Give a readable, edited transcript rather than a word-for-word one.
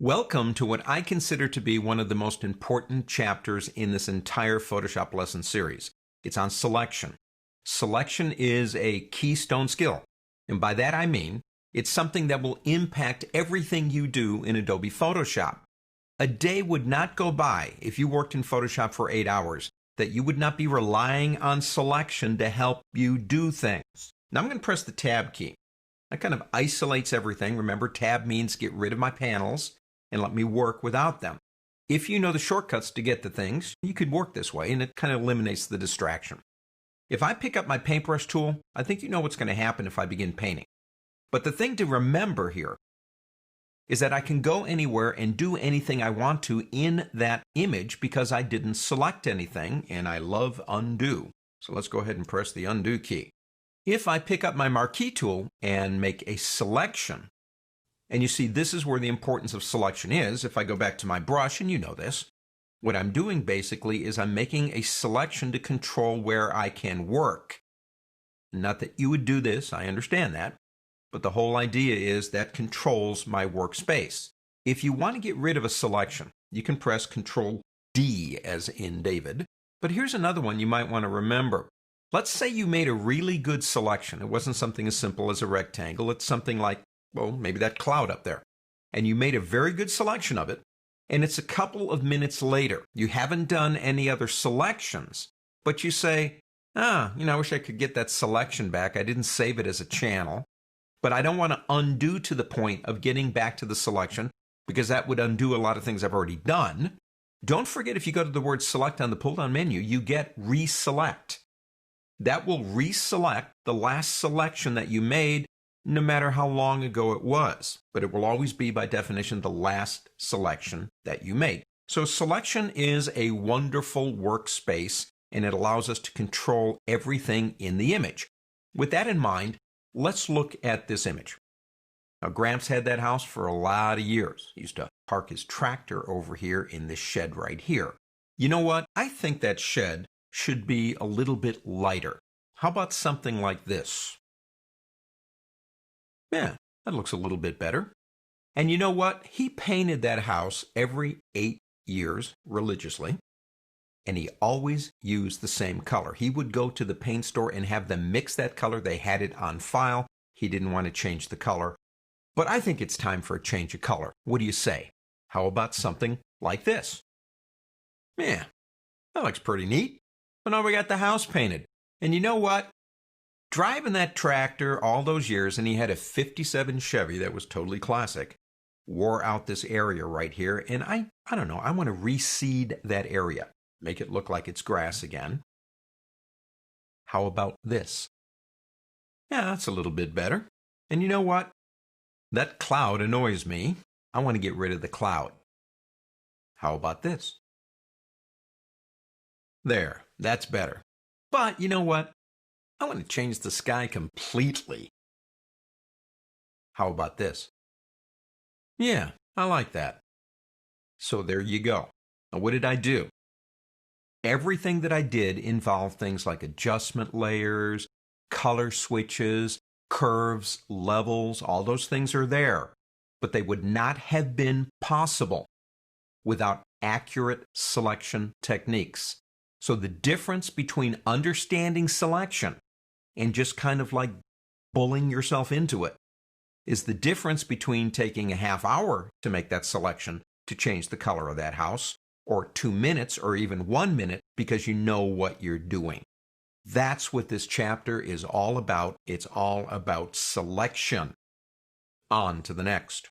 Welcome to what I consider to be one of the most important chapters in this entire Photoshop lesson series. It's on selection. Selection is a keystone skill, and by that I mean it's something that will impact everything you do in Adobe Photoshop. A day would not go by if you worked in Photoshop for 8 hours that you would not be relying on selection to help you do things. Now I'm going to press the Tab key. That kind of isolates everything. Remember, Tab means get rid of my panels and let me work without them. If you know the shortcuts to get to things, you could work this way, and it kind of eliminates the distraction. If I pick up my paintbrush tool, I think you know what's going to happen if I begin painting. But the thing to remember here is that I can go anywhere and do anything I want to in that image because I didn't select anything, and I love undo. So let's go ahead and press the undo key. If I pick up my marquee tool and make a selection, and you see this is where the importance of selection is. If I go back to my brush, and you know this, what I'm doing basically is I'm making a selection to control where I can work. Not that you would do this, I understand that, but the whole idea is that controls my workspace. If you want to get rid of a selection, you can press Control D as in David. But here's another one you might want to remember. Let's say you made a really good selection. It wasn't something as simple as a rectangle. It's something like, well, maybe that cloud up there. And you made a very good selection of it, and it's a couple of minutes later. You haven't done any other selections, but you say, I wish I could get that selection back. I didn't save it as a channel, but I don't want to undo to the point of getting back to the selection because that would undo a lot of things I've already done. Don't forget, if you go to the word select on the pull-down menu, you get reselect. That will reselect the last selection that you made, no matter how long ago it was. But it will always be, by definition, the last selection that you made. So selection is a wonderful workspace, and it allows us to control everything in the image. With that in mind, let's look at this image. Now, Gramps had that house for a lot of years. He used to park his tractor over here in this shed right here. You know what? I think that shed should be a little bit lighter. How about something like this? Yeah, that looks a little bit better. And you know what? He painted that house every 8 years religiously, and he always used the same color. He would go to the paint store and have them mix that color. They had it on file. He didn't want to change the color. But I think it's time for a change of color. What do you say? How about something like this? Yeah, that looks pretty neat. But now we got the house painted. And you know what? Driving that tractor all those years, and he had a 57 Chevy that was totally classic, wore out this area right here. And I don't know, I want to reseed that area, make it look like it's grass again. How about this? Yeah, that's a little bit better. And you know what? That cloud annoys me. I want to get rid of the cloud. How about this? There, that's better. But you know what? I want to change the sky completely. How about this? Yeah, I like that. So there you go. Now, what did I do? Everything that I did involved things like adjustment layers, color switches, curves, levels. All those things are there. But they would not have been possible without accurate selection techniques. So the difference between understanding selection and just kind of like bullying yourself into it is the difference between taking a half hour to make that selection to change the color of that house, or 2 minutes, or even 1 minute, because you know what you're doing. That's what this chapter is all about. It's all about selection. On to the next.